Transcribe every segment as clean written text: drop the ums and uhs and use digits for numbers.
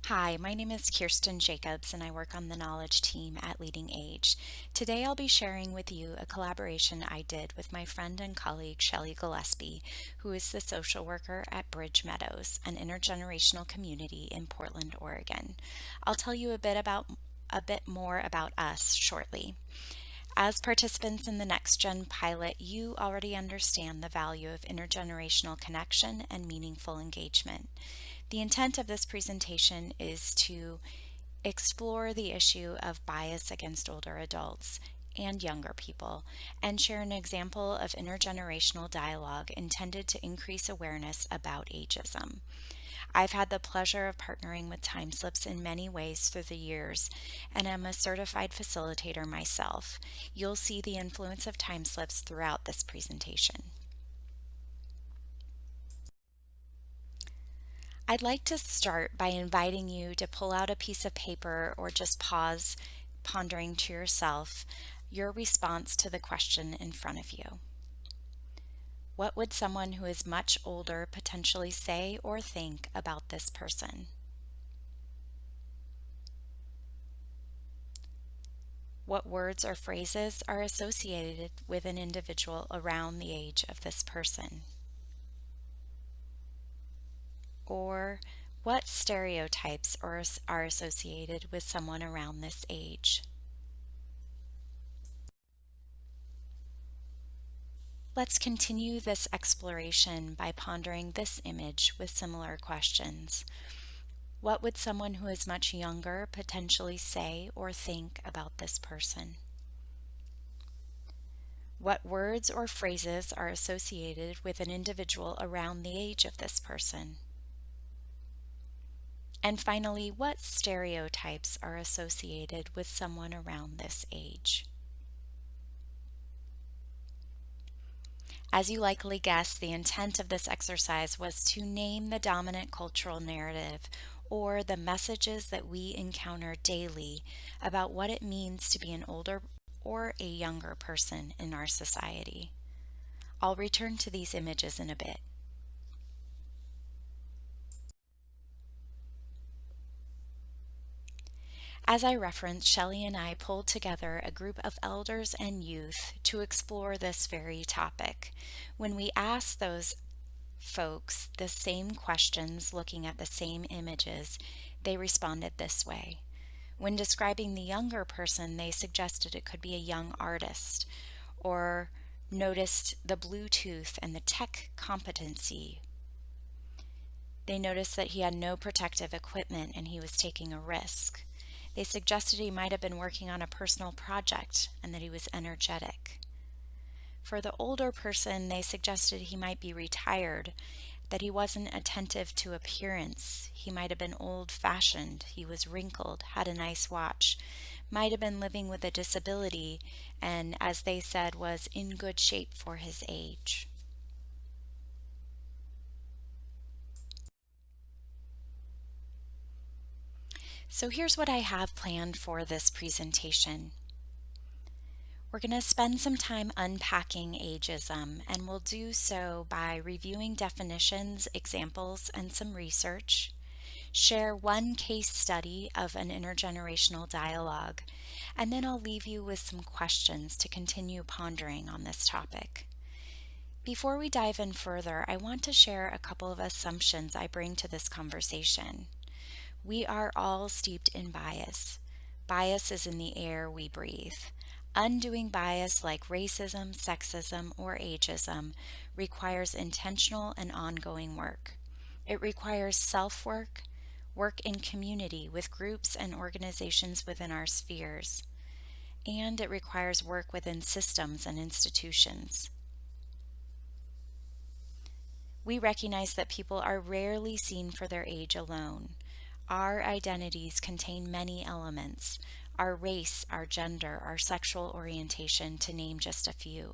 Hi, my name is Kirsten Jacobs and I work on the knowledge team at LeadingAge. Today I'll be sharing with you a collaboration I did with my friend and colleague Shelley Gillespie, who is the social worker at Meadows, an intergenerational community in Portland, Oregon. I'll tell you a bit more about us shortly. As participants in the NextGen pilot, you already understand the value of intergenerational connection and meaningful engagement. The intent of this presentation is to explore the issue of bias against older adults and younger people, and share an example of intergenerational dialogue intended to increase awareness about ageism. I've had the pleasure of partnering with TimeSlips in many ways through the years, and am a certified facilitator myself. You'll see the influence of TimeSlips throughout this presentation. I'd like to start by inviting you to pull out a piece of paper or just pause, pondering to yourself your response to the question in front of you. What would someone who is much older potentially say or think about this person? What words or phrases are associated with an individual around the age of this person? Or what stereotypes are associated with someone around this age? Let's continue this exploration by pondering this image with similar questions. What would someone who is much younger potentially say or think about this person? What words or phrases are associated with an individual around the age of this person? And finally, what stereotypes are associated with someone around this age? As you likely guessed, the intent of this exercise was to name the dominant cultural narrative or the messages that we encounter daily about what it means to be an older or a younger person in our society. I'll return to these images in a bit. As I referenced, Shelley and I pulled together a group of elders and youth to explore this very topic. When we asked those folks the same questions looking at the same images, they responded this way. When describing the younger person, they suggested it could be a young artist, or noticed the Bluetooth and the tech competency. They noticed that he had no protective equipment and he was taking a risk. They suggested he might have been working on a personal project and that he was energetic. For the older person, they suggested he might be retired, that he wasn't attentive to appearance. He might have been old-fashioned, he was wrinkled, had a nice watch, might have been living with a disability, and as they said, was in good shape for his age. So here's what I have planned for this presentation. We're going to spend some time unpacking ageism, and we'll do so by reviewing definitions, examples, and some research, share one case study of an intergenerational dialogue, and then I'll leave you with some questions to continue pondering on this topic. Before we dive in further, I want to share a couple of assumptions I bring to this conversation. We are all steeped in bias. Bias is in the air we breathe. Undoing bias like racism, sexism, or ageism requires intentional and ongoing work. It requires self-work, work in community with groups and organizations within our spheres, and it requires work within systems and institutions. We recognize that people are rarely seen for their age alone. Our identities contain many elements: our race, our gender, our sexual orientation, to name just a few.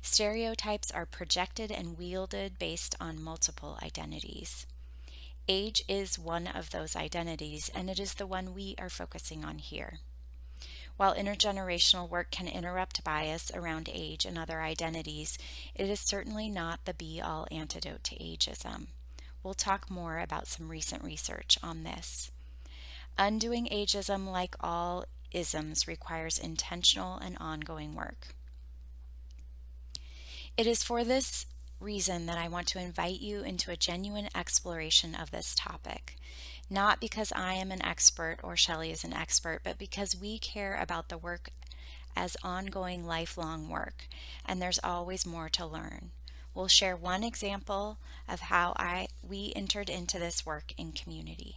Stereotypes are projected and wielded based on multiple identities. Age is one of those identities, and it is the one we are focusing on here. While intergenerational work can interrupt bias around age and other identities, it is certainly not the be-all antidote to ageism. We'll talk more about some recent research on this. Undoing ageism, like all isms, requires intentional and ongoing work. It is for this reason that I want to invite you into a genuine exploration of this topic. Not because I am an expert or Shelley is an expert, but because we care about the work as ongoing lifelong work, and there's always more to learn. We'll share one example of how we entered into this work in community.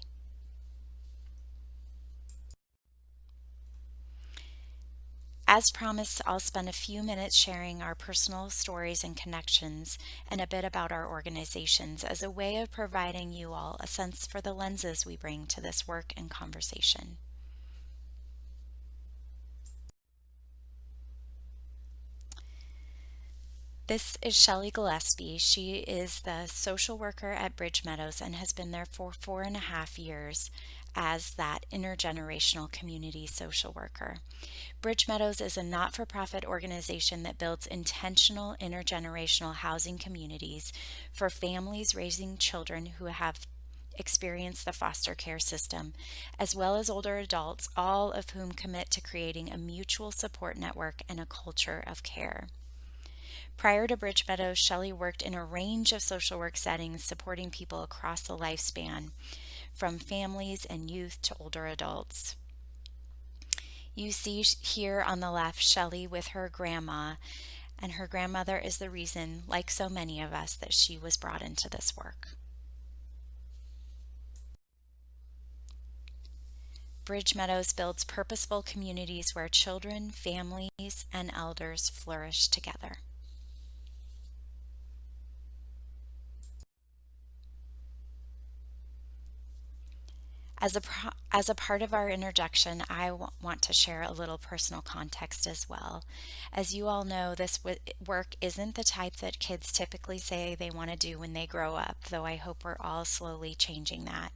As promised, I'll spend a few minutes sharing our personal stories and connections and a bit about our organizations as a way of providing you all a sense for the lenses we bring to this work and conversation. This is Shelley Gillespie. She is the social worker at Meadows and has been there for 4.5 years as that intergenerational community social worker. Meadows is a not-for-profit organization that builds intentional intergenerational housing communities for families raising children who have experienced the foster care system, as well as older adults, all of whom commit to creating a mutual support network and a culture of care. Prior to Meadows, Shelley worked in a range of social work settings supporting people across the lifespan, from families and youth to older adults. You see here on the left Shelley with her grandma, and her grandmother is the reason, like so many of us, that she was brought into this work. Meadows builds purposeful communities where children, families, and elders flourish together. As a part of our introduction, I want to share a little personal context as well. As you all know, this work isn't the type that kids typically say they want to do when they grow up, though I hope we're all slowly changing that.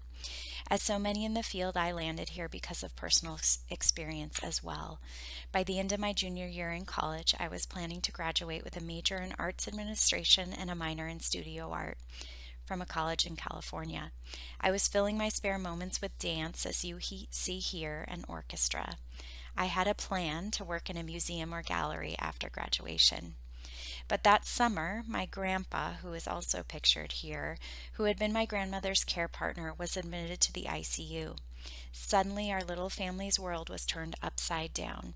As so many in the field, I landed here because of personal experience as well. By the end of my junior year in college, I was planning to graduate with a major in arts administration and a minor in studio art from a college in California. I was filling my spare moments with dance, as you see here, and orchestra. I had a plan to work in a museum or gallery after graduation. But that summer, my grandpa, who is also pictured here, who had been my grandmother's care partner, was admitted to the ICU. Suddenly, our little family's world was turned upside down.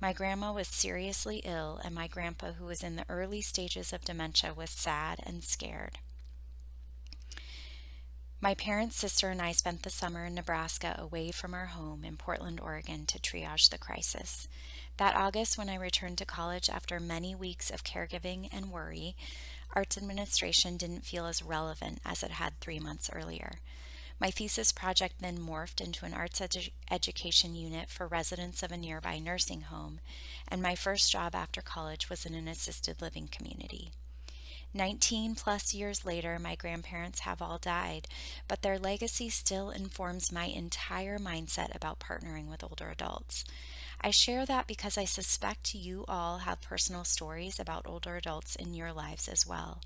My grandma was seriously ill, and my grandpa, who was in the early stages of dementia, was sad and scared. My parents' sister and I spent the summer in Nebraska away from our home in Portland, Oregon to triage the crisis. That August, when I returned to college after many weeks of caregiving and worry, arts administration didn't feel as relevant as it had 3 months earlier. My thesis project then morphed into an arts education unit for residents of a nearby nursing home, and my first job after college was in an assisted living community. 19 plus years later, my grandparents have all died, but their legacy still informs my entire mindset about partnering with older adults. I share that because I suspect you all have personal stories about older adults in your lives as well.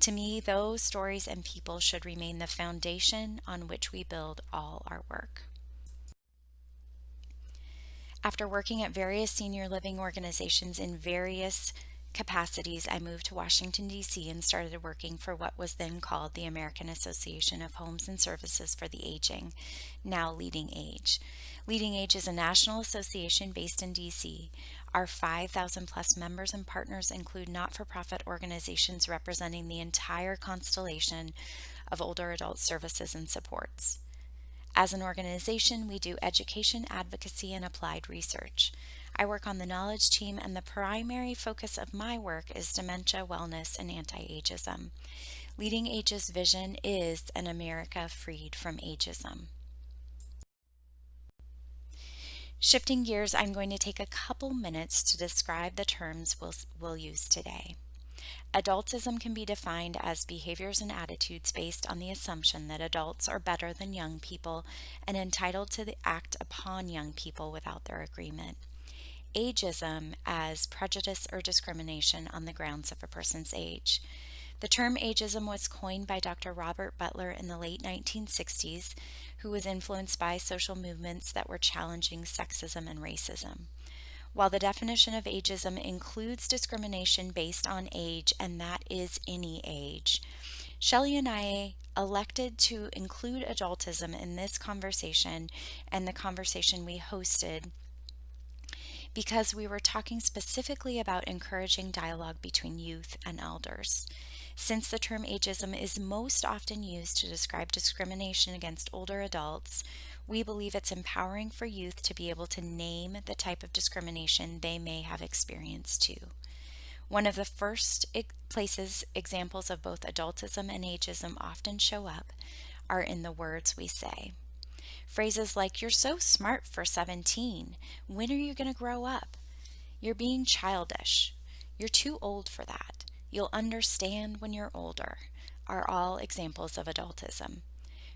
To me, those stories and people should remain the foundation on which we build all our work. After working at various senior living organizations in various capacities, I moved to Washington, D.C. and started working for what was then called the American Association of Homes and Services for the Aging, now LeadingAge. LeadingAge is a national association based in D.C. Our 5,000 plus members and partners include not-for-profit organizations representing the entire constellation of older adult services and supports. As an organization, we do education, advocacy, and applied research. I work on the knowledge team, and the primary focus of my work is dementia, wellness, and anti-ageism. LeadingAge's vision is an America freed from ageism. Shifting gears, I'm going to take a couple minutes to describe the terms we'll use today. Adultism can be defined as behaviors and attitudes based on the assumption that adults are better than young people and entitled to act upon young people without their agreement. Ageism as prejudice or discrimination on the grounds of a person's age. The term ageism was coined by Dr. Robert Butler in the late 1960s, who was influenced by social movements that were challenging sexism and racism. While the definition of ageism includes discrimination based on age, and that is any age, Shelley and I elected to include adultism in this conversation and the conversation we hosted because we were talking specifically about encouraging dialogue between youth and elders. Since the term ageism is most often used to describe discrimination against older adults, we believe it's empowering for youth to be able to name the type of discrimination they may have experienced too. One of the first places examples of both adultism and ageism often show up are in the words we say. Phrases like, "You're so smart for 17. When are you going to grow up? You're being childish. You're too old for that. You'll understand when you're older," are all examples of adultism.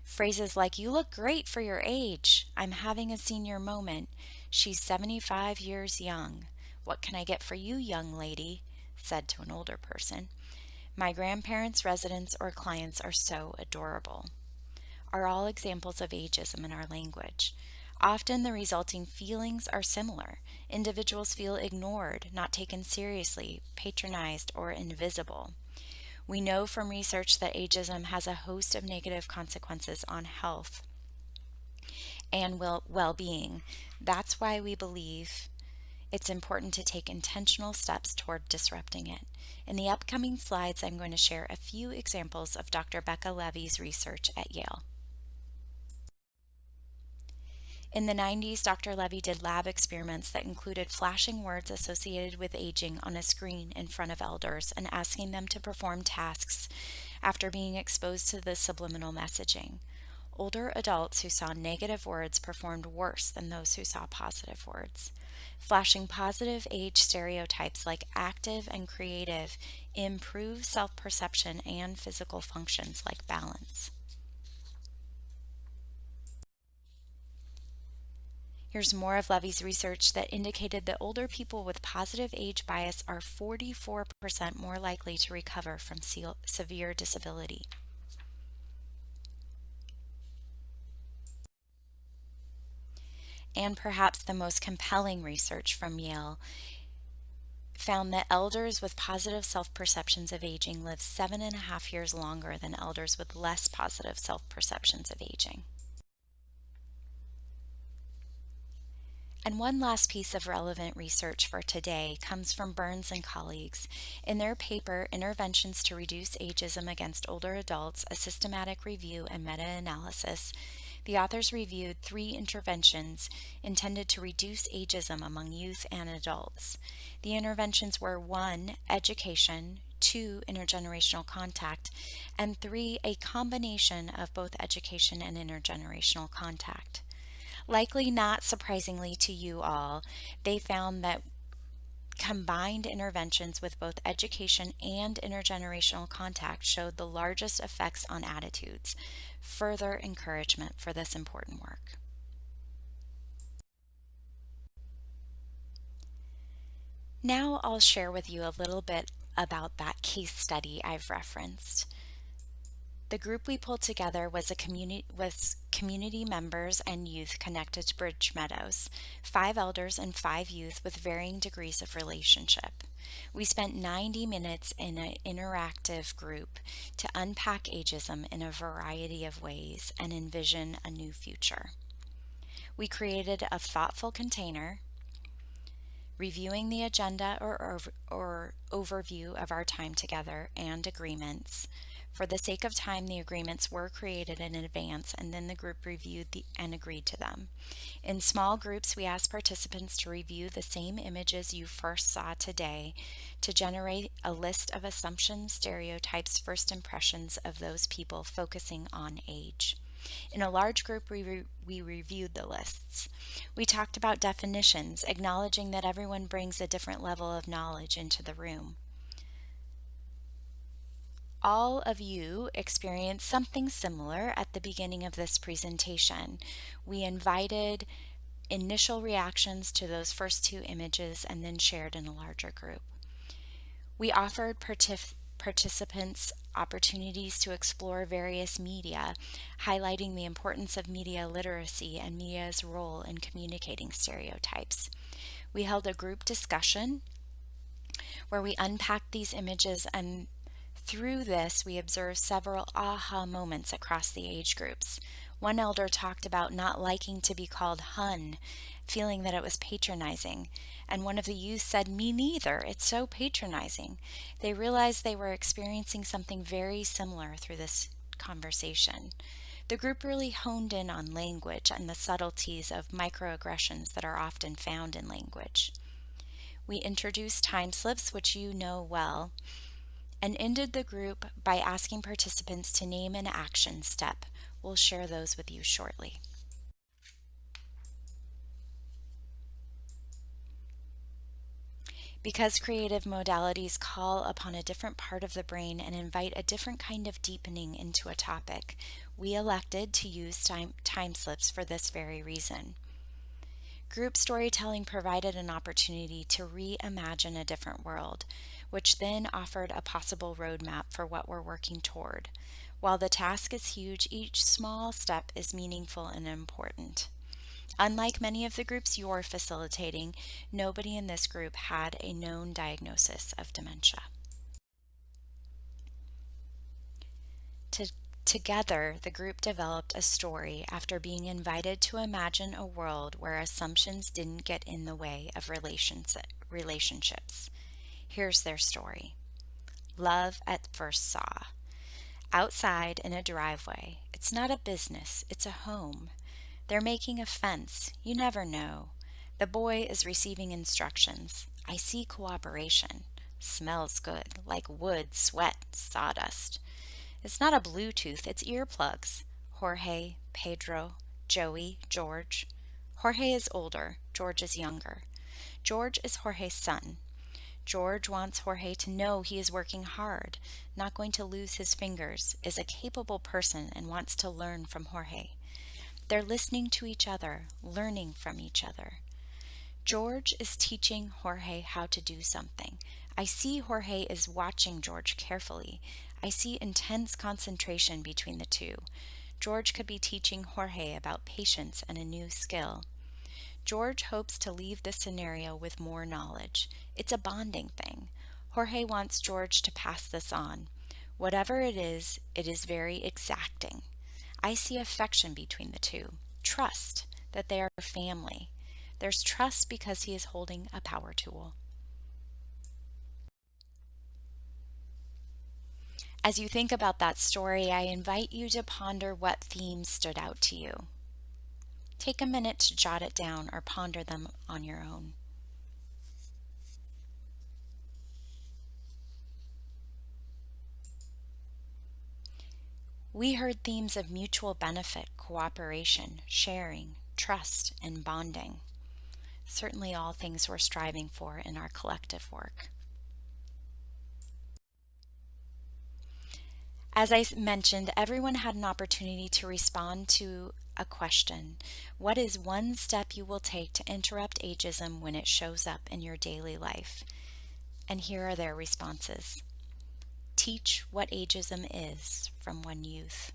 Phrases like, "You look great for your age. I'm having a senior moment. She's 75 years young. What can I get for you, young lady?" said to an older person. "My grandparents, residents, or clients are so adorable," are all examples of ageism in our language. Often the resulting feelings are similar. Individuals feel ignored, not taken seriously, patronized, or invisible. We know from research that ageism has a host of negative consequences on health and well-being. That's why we believe it's important to take intentional steps toward disrupting it. In the upcoming slides, I'm going to share a few examples of Dr. Becca Levy's research at Yale. In the 90s, Dr. Levy did lab experiments that included flashing words associated with aging on a screen in front of elders and asking them to perform tasks after being exposed to the subliminal messaging. Older adults who saw negative words performed worse than those who saw positive words. Flashing positive age stereotypes like active and creative improve self-perception and physical functions like balance. Here's more of Levy's research that indicated that older people with positive age bias are 44% more likely to recover from severe disability. And perhaps the most compelling research from Yale found that elders with positive self-perceptions of aging live 7.5 years longer than elders with less positive self-perceptions of aging. And one last piece of relevant research for today comes from Burns and colleagues. In their paper, Interventions to Reduce Ageism Against Older Adults, a Systematic Review and Meta-Analysis, the authors reviewed 3 interventions intended to reduce ageism among youth and adults. The interventions were 1. Education, 2. Intergenerational contact, and 3. A combination of both education and intergenerational contact. Likely not surprisingly to you all, they found that combined interventions with both education and intergenerational contact showed the largest effects on attitudes. Further encouragement for this important work. Now I'll share with you a little bit about that case study I've referenced. The group we pulled together was community members and youth connected to Bridge Meadows, 5 elders and 5 youth with varying degrees of relationship. We spent 90 minutes in an interactive group to unpack ageism in a variety of ways and envision a new future. We created a thoughtful container, reviewing the agenda or overview of our time together and agreements. For the sake of time, the agreements were created in advance and then the group reviewed and agreed to them. In small groups, we asked participants to review the same images you first saw today to generate a list of assumptions, stereotypes, first impressions of those people focusing on age. In a large group, we reviewed the lists. We talked about definitions, acknowledging that everyone brings a different level of knowledge into the room. All of you experienced something similar at the beginning of this presentation. We invited initial reactions to those first 2 images and then shared in a larger group. We offered participants opportunities to explore various media, highlighting the importance of media literacy and media's role in communicating stereotypes. We held a group discussion where we unpacked these images, and through this we observed several aha moments across the age groups. One elder talked about not liking to be called hun, feeling that it was patronizing, and one of the youth said, "Me neither, it's so patronizing." They realized they were experiencing something very similar through this conversation. The group really honed in on language and the subtleties of microaggressions that are often found in language. We introduced TimeSlips, which you know well, and ended the group by asking participants to name an action step. We'll share those with you shortly. Because creative modalities call upon a different part of the brain and invite a different kind of deepening into a topic, we elected to use time slips for this very reason. Group storytelling provided an opportunity to reimagine a different world, which then offered a possible roadmap for what we're working toward. While the task is huge, each small step is meaningful and important. Unlike many of the groups you're facilitating, nobody in this group had a known diagnosis of dementia. Together, the group developed a story after being invited to imagine a world where assumptions didn't get in the way of relationships. Here's their story. Love at first saw. Outside in a driveway. It's not a business, it's a home. They're making a fence. You never know. The boy is receiving instructions. I see cooperation. Smells good, like wood, sweat, sawdust. It's not a Bluetooth, it's earplugs. Jorge, Pedro, Joey, George. Jorge is older, George is younger. George is Jorge's son. George wants Jorge to know he is working hard, not going to lose his fingers, is a capable person, and wants to learn from Jorge. They're listening to each other, learning from each other. George is teaching Jorge how to do something. I see Jorge is watching George carefully. I see intense concentration between the two. George could be teaching Jorge about patience and a new skill. George hopes to leave this scenario with more knowledge. It's a bonding thing. Jorge wants George to pass this on. Whatever it is very exacting. I see affection between the two. Trust that they are family. There's trust because he is holding a power tool. As you think about that story, I invite you to ponder what themes stood out to you. Take a minute to jot it down or ponder them on your own. We heard themes of mutual benefit, cooperation, sharing, trust, and bonding. Certainly all things we're striving for in our collective work. As I mentioned, everyone had an opportunity to respond to a question. What is one step you will take to interrupt ageism when it shows up in your daily life? And here are their responses. Teach what ageism is from one youth.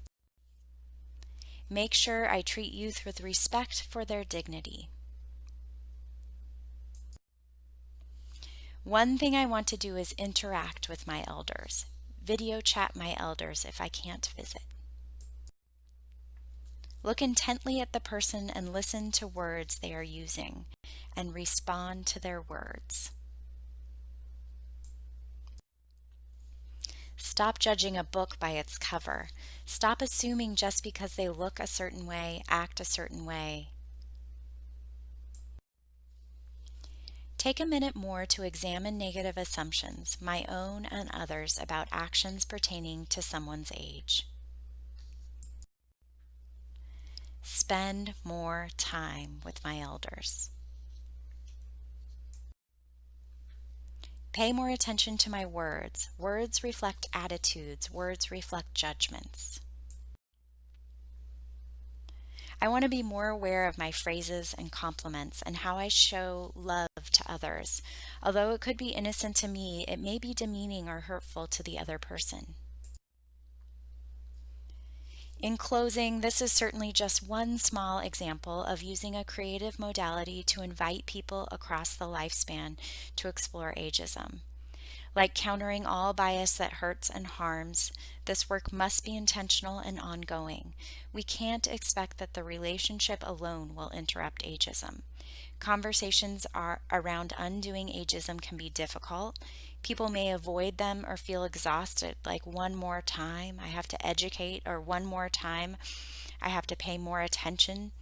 Make sure I treat youth with respect for their dignity. One thing I want to do is interact with my elders. Video chat my elders if I can't visit. Look intently at the person and listen to words they are using and respond to their words. Stop judging a book by its cover. Stop assuming just because they look a certain way, act a certain way. Take a minute more to examine negative assumptions, my own and others, about actions pertaining to someone's age. Spend more time with my elders. Pay more attention to my words. Words reflect attitudes. Words reflect judgments. I want to be more aware of my phrases and compliments and how I show love to others. Although it could be innocent to me, it may be demeaning or hurtful to the other person. In closing, this is certainly just one small example of using a creative modality to invite people across the lifespan to explore ageism. Like countering all bias that hurts and harms, this work must be intentional and ongoing. We can't expect that the relationship alone will interrupt ageism. Conversations around undoing ageism can be difficult. People may avoid them or feel exhausted, like one more time I have to educate, or one more time I have to pay more attention.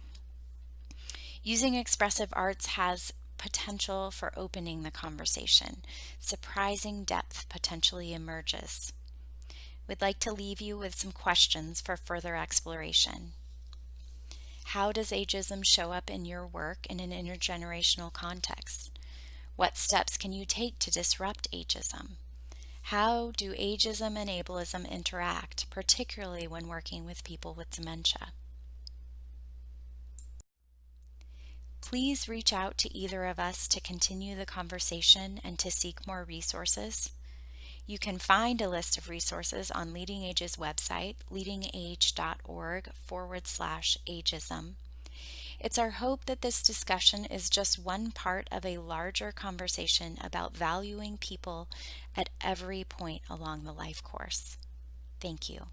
Using expressive arts has potential for opening the conversation. Surprising depth potentially emerges. We'd like to leave you with some questions for further exploration. How does ageism show up in your work in an intergenerational context? What steps can you take to disrupt ageism? How do ageism and ableism interact, particularly when working with people with dementia? Please reach out to either of us to continue the conversation and to seek more resources. You can find a list of resources on LeadingAge's website, leadingage.org/ageism. It's our hope that this discussion is just one part of a larger conversation about valuing people at every point along the life course. Thank you.